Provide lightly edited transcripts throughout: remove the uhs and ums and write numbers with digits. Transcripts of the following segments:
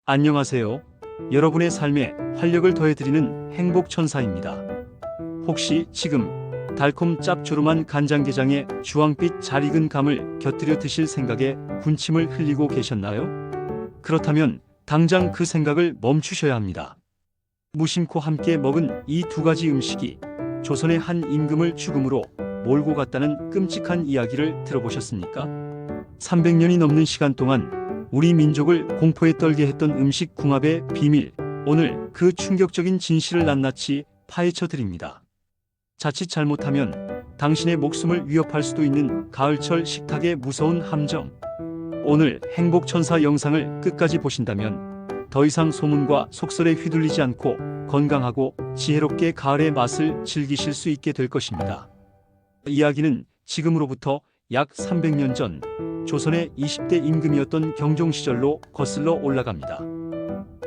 안녕하세요. 여러분의 삶에 활력을 더해드리는 행복천사입니다. 혹시 지금 달콤 짭조름한 간장게장에 주황빛 잘 익은 감을 곁들여 드실 생각에 군침을 흘리고 계셨나요? 그렇다면 당장 그 생각을 멈추셔야 합니다. 무심코 함께 먹은 이 두 가지 음식이 조선의 한 임금을 죽음으로 몰고 갔다는 끔찍한 이야기를 들어보셨습니까? 300년이 넘는 시간 동안 우리 민족을 공포에 떨게 했던 음식 궁합의 비밀, 오늘 그 충격적인 진실을 낱낱이 파헤쳐 드립니다. 자칫 잘못하면 당신의 목숨을 위협할 수도 있는 가을철 식탁의 무서운 함정. 오늘 행복천사 영상을 끝까지 보신다면 더 이상 소문과 속설에 휘둘리지 않고 건강하고 지혜롭게 가을의 맛을 즐기실 수 있게 될 것입니다. 이야기는 지금으로부터 약 300년 전 조선의 20대 임금이었던 경종 시절로 거슬러 올라갑니다.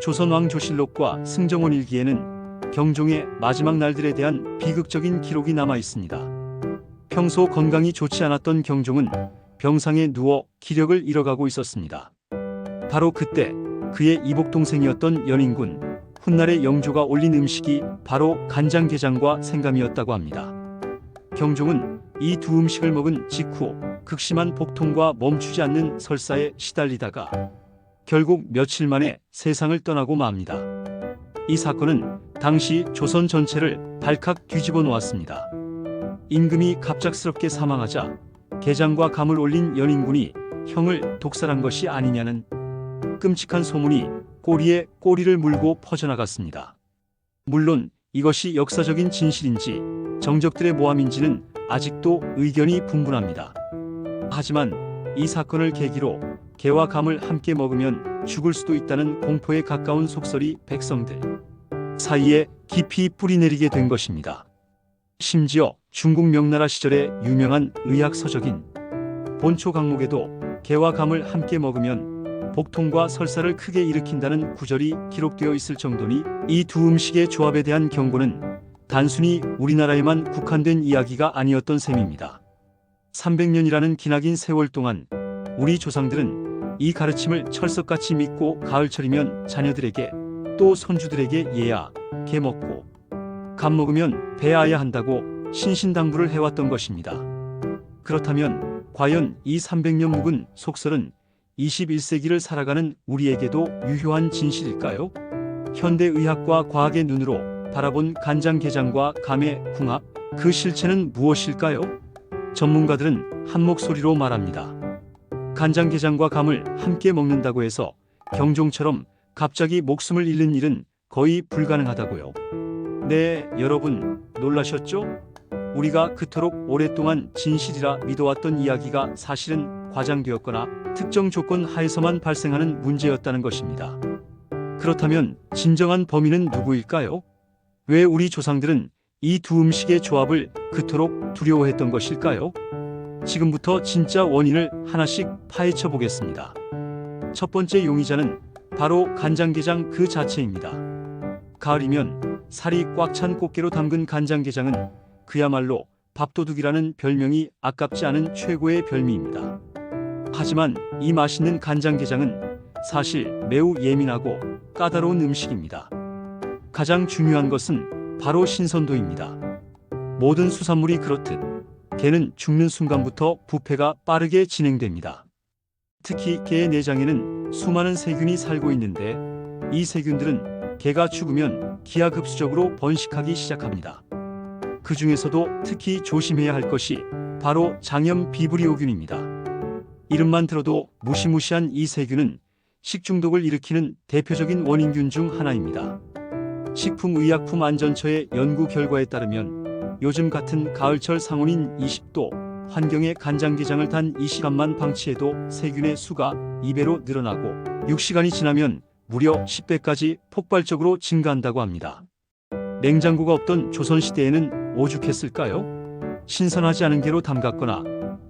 조선왕조실록과 승정원일기에는 경종의 마지막 날들에 대한 비극적인 기록이 남아 있습니다. 평소 건강이 좋지 않았던 경종은 병상에 누워 기력을 잃어가고 있었습니다. 바로 그때 그의 이복동생이었던 연인군 훗날의 영조가 올린 음식이 바로 간장게장과 생감이었다고 합니다. 경종은 이 두 음식을 먹은 직후 극심한 복통과 멈추지 않는 설사에 시달리다가 결국 며칠 만에 세상을 떠나고 맙니다. 이 사건은 당시 조선 전체를 발칵 뒤집어 놓았습니다. 임금이 갑작스럽게 사망하자 게장과 감을 올린 연인군이 형을 독살한 것이 아니냐는 끔찍한 소문이 꼬리에 꼬리를 물고 퍼져나갔습니다. 물론 이것이 역사적인 진실인지 정적들의 모함인지는 아직도 의견이 분분합니다. 하지만 이 사건을 계기로 게와 감을 함께 먹으면 죽을 수도 있다는 공포에 가까운 속설이 백성들 사이에 깊이 뿌리내리게 된 것입니다. 심지어 중국 명나라 시절의 유명한 의학 서적인 본초 강목에도 게와 감을 함께 먹으면 복통과 설사를 크게 일으킨다는 구절이 기록되어 있을 정도니 이 두 음식의 조합에 대한 경고는 단순히 우리나라에만 국한된 이야기가 아니었던 셈입니다. 300년이라는 기나긴 세월 동안 우리 조상들은 이 가르침을 철석같이 믿고 가을철이면 자녀들에게 또 손주들에게 얘야, 게 먹고 감 먹으면 배아야 한다고 신신당부를 해왔던 것입니다. 그렇다면 과연 이 300년 묵은 속설은 21세기를 살아가는 우리에게도 유효한 진실일까요? 현대의학과 과학의 눈으로 바라본 간장게장과 감의 궁합, 그 실체는 무엇일까요? 전문가들은 한 목소리로 말합니다. 간장게장과 감을 함께 먹는다고 해서 경종처럼 갑자기 목숨을 잃는 일은 거의 불가능하다고요. 네, 여러분 놀라셨죠? 우리가 그토록 오랫동안 진실이라 믿어왔던 이야기가 사실은 과장되었거나 특정 조건 하에서만 발생하는 문제였다는 것입니다. 그렇다면 진정한 범인은 누구일까요? 왜 우리 조상들은 이 두 음식의 조합을 그토록 두려워했던 것일까요? 지금부터 진짜 원인을 하나씩 파헤쳐 보겠습니다. 첫 번째 용의자는 바로 간장게장 그 자체입니다. 가을이면 살이 꽉 찬 꽃게로 담근 간장게장은 그야말로 밥도둑이라는 별명이 아깝지 않은 최고의 별미입니다. 하지만 이 맛있는 간장게장은 사실 매우 예민하고 까다로운 음식입니다. 가장 중요한 것은 바로 신선도입니다. 모든 수산물이 그렇듯 게는 죽는 순간부터 부패가 빠르게 진행됩니다. 특히 게의 내장에는 수많은 세균이 살고 있는데 이 세균들은 게가 죽으면 기하급수적으로 번식하기 시작합니다. 그 중에서도 특히 조심해야 할 것이 바로 장염 비브리오균입니다. 이름만 들어도 무시무시한 이 세균은 식중독을 일으키는 대표적인 원인균 중 하나입니다. 식품의약품안전처의 연구 결과에 따르면 요즘 같은 가을철 상온인 20도 환경에 간장게장을 단 이 시간만 방치해도 세균의 수가 2배로 늘어나고 6시간이 지나면 무려 10배까지 폭발적으로 증가한다고 합니다. 냉장고가 없던 조선시대에는 오죽했을까요? 신선하지 않은 게로 담갔거나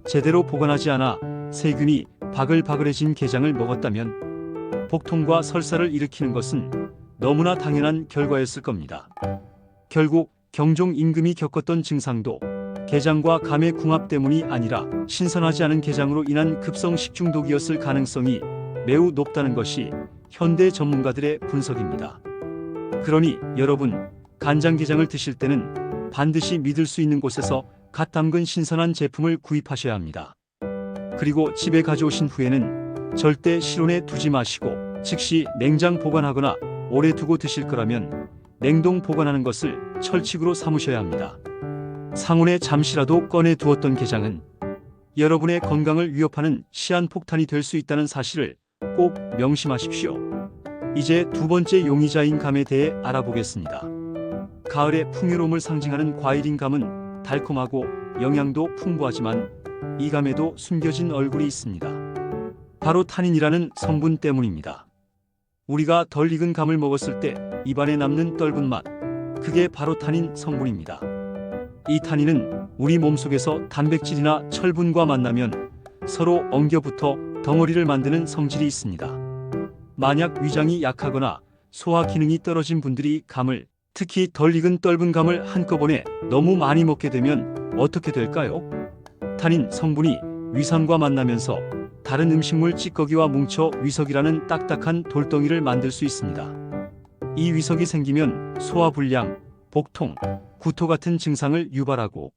제대로 보관하지 않아 세균이 바글바글해진 게장을 먹었다면 복통과 설사를 일으키는 것은 너무나 당연한 결과였을 겁니다. 결국 경종 임금이 겪었던 증상도 게장과 감의 궁합 때문이 아니라 신선하지 않은 게장으로 인한 급성 식중독이었을 가능성이 매우 높다는 것이 현대 전문가들의 분석입니다. 그러니 여러분, 간장게장을 드실 때는 반드시 믿을 수 있는 곳에서 갓 담근 신선한 제품을 구입하셔야 합니다. 그리고 집에 가져오신 후에는 절대 실온에 두지 마시고 즉시 냉장 보관하거나 오래 두고 드실 거라면 냉동 보관하는 것을 철칙으로 삼으셔야 합니다. 상온에 잠시라도 꺼내 두었던 게장은 여러분의 건강을 위협하는 시한폭탄이 될 수 있다는 사실을 꼭 명심하십시오. 이제 두 번째 용의자인 감에 대해 알아보겠습니다. 가을의 풍요로움을 상징하는 과일인 감은 달콤하고 영양도 풍부하지만 이 감에도 숨겨진 얼굴이 있습니다. 바로 타닌이라는 성분 때문입니다. 우리가 덜 익은 감을 먹었을 때 입안에 남는 떫은 맛, 그게 바로 타닌 성분입니다. 이 타닌은 우리 몸속에서 단백질이나 철분과 만나면 서로 엉겨붙어 덩어리를 만드는 성질이 있습니다. 만약 위장이 약하거나 소화 기능이 떨어진 분들이 감을, 특히 덜 익은 떫은 감을 한꺼번에 너무 많이 먹게 되면 어떻게 될까요? 타닌 성분이 위산과 만나면서 다른 음식물 찌꺼기와 뭉쳐 위석이라는 딱딱한 돌덩이를 만들 수 있습니다. 이 위석이 생기면 소화불량, 복통, 구토 같은 증상을 유발하고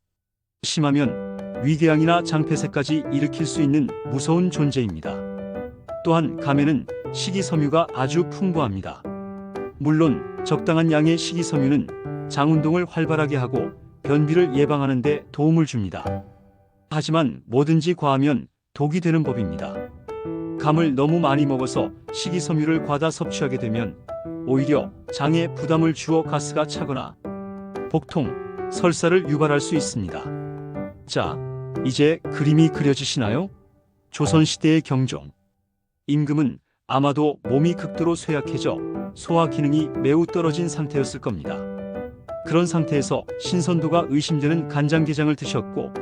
심하면 위궤양이나 장폐색까지 일으킬 수 있는 무서운 존재입니다. 또한 감에는 식이섬유가 아주 풍부합니다. 물론 적당한 양의 식이섬유는 장 운동을 활발하게 하고 변비를 예방하는 데 도움을 줍니다. 하지만 뭐든지 과하면 독이 되는 법입니다. 감을 너무 많이 먹어서 식이섬유를 과다 섭취하게 되면 오히려 장에 부담을 주어 가스가 차거나 복통, 설사를 유발할 수 있습니다. 자, 이제 그림이 그려지시나요? 조선시대의 경종. 임금은 아마도 몸이 극도로 쇠약해져 소화 기능이 매우 떨어진 상태였을 겁니다. 그런 상태에서 신선도가 의심되는 간장게장을 드셨고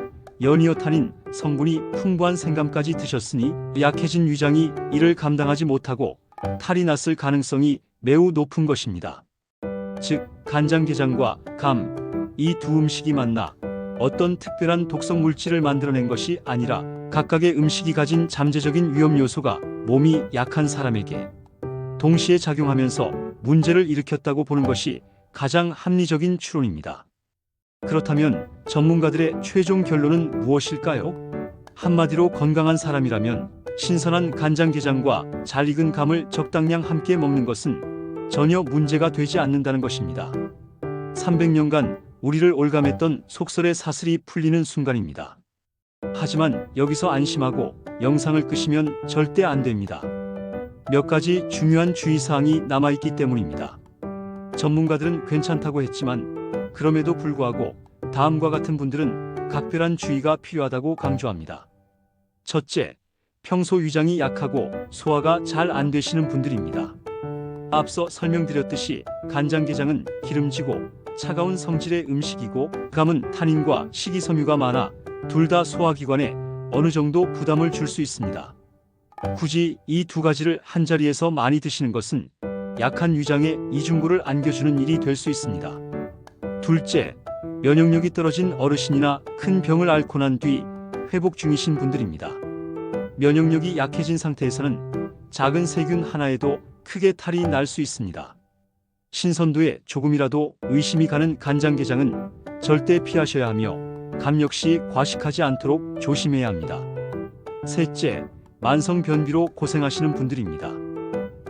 연이어 타닌 성분이 풍부한 생감까지 드셨으니 약해진 위장이 이를 감당하지 못하고 탈이 났을 가능성이 매우 높은 것입니다. 즉, 간장게장과 감, 이 두 음식이 만나 어떤 특별한 독성 물질을 만들어낸 것이 아니라 각각의 음식이 가진 잠재적인 위험 요소가 몸이 약한 사람에게 동시에 작용하면서 문제를 일으켰다고 보는 것이 가장 합리적인 추론입니다. 그렇다면 전문가들의 최종 결론은 무엇일까요? 한마디로 건강한 사람이라면 신선한 간장게장과 잘 익은 감을 적당량 함께 먹는 것은 전혀 문제가 되지 않는다는 것입니다. 300년간 우리를 올감했던 속설의 사슬이 풀리는 순간입니다. 하지만 여기서 안심하고 영상을 끄시면 절대 안 됩니다. 몇 가지 중요한 주의사항이 남아있기 때문입니다. 전문가들은 괜찮다고 했지만 그럼에도 불구하고 다음과 같은 분들은 각별한 주의가 필요하다고 강조합니다. 첫째, 평소 위장이 약하고 소화가 잘 안 되시는 분들입니다. 앞서 설명드렸듯이 간장게장은 기름지고 차가운 성질의 음식이고 감은 타닌과 식이섬유가 많아 둘 다 소화기관에 어느 정도 부담을 줄 수 있습니다. 굳이 이 두 가지를 한자리에서 많이 드시는 것은 약한 위장에 이중고를 안겨주는 일이 될 수 있습니다. 둘째, 면역력이 떨어진 어르신이나 큰 병을 앓고 난 뒤 회복 중이신 분들입니다. 면역력이 약해진 상태에서는 작은 세균 하나에도 크게 탈이 날 수 있습니다. 신선도에 조금이라도 의심이 가는 간장게장은 절대 피하셔야 하며 감 역시 과식하지 않도록 조심해야 합니다. 셋째, 만성 변비로 고생하시는 분들입니다.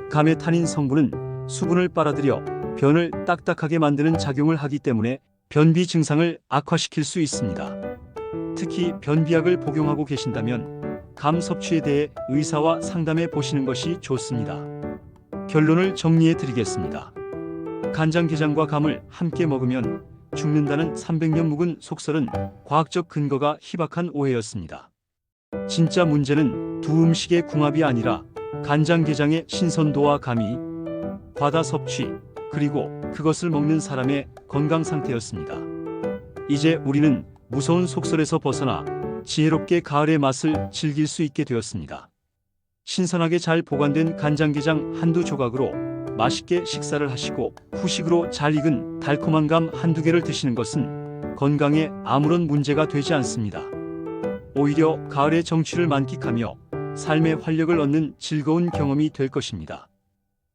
감의 타닌 성분은 수분을 빨아들여 변을 딱딱하게 만드는 작용을 하기 때문에 변비 증상을 악화시킬 수 있습니다. 특히 변비약을 복용하고 계신다면 감 섭취에 대해 의사와 상담해 보시는 것이 좋습니다. 결론을 정리해 드리겠습니다. 간장게장과 감을 함께 먹으면 죽는다는 300년 묵은 속설은 과학적 근거가 희박한 오해였습니다. 진짜 문제는 두 음식의 궁합이 아니라 간장게장의 신선도와 감이, 과다 섭취, 그리고 그것을 먹는 사람의 건강 상태였습니다. 이제 우리는 무서운 속설에서 벗어나 지혜롭게 가을의 맛을 즐길 수 있게 되었습니다. 신선하게 잘 보관된 간장게장 한두 조각으로 맛있게 식사를 하시고 후식으로 잘 익은 달콤한 감 한두 개를 드시는 것은 건강에 아무런 문제가 되지 않습니다. 오히려 가을의 정취를 만끽하며 삶의 활력을 얻는 즐거운 경험이 될 것입니다.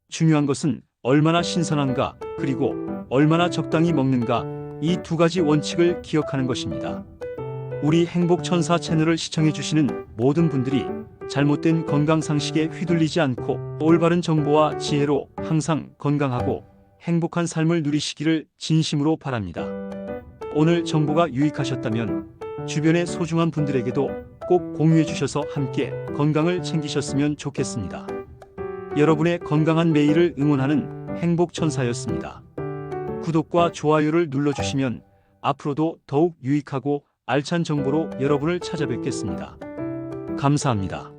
중요한 것은 얼마나 신선한가, 그리고 얼마나 적당히 먹는가, 이 두 가지 원칙을 기억하는 것입니다. 우리 행복천사 채널을 시청해주시는 모든 분들이 잘못된 건강 상식에 휘둘리지 않고 올바른 정보와 지혜로 항상 건강하고 행복한 삶을 누리시기를 진심으로 바랍니다. 오늘 정보가 유익하셨다면 주변의 소중한 분들에게도 꼭 공유해 주셔서 함께 건강을 챙기셨으면 좋겠습니다. 여러분의 건강한 매일을 응원하는 행복천사였습니다. 구독과 좋아요를 눌러주시면 앞으로도 더욱 유익하고 알찬 정보로 여러분을 찾아뵙겠습니다. 감사합니다.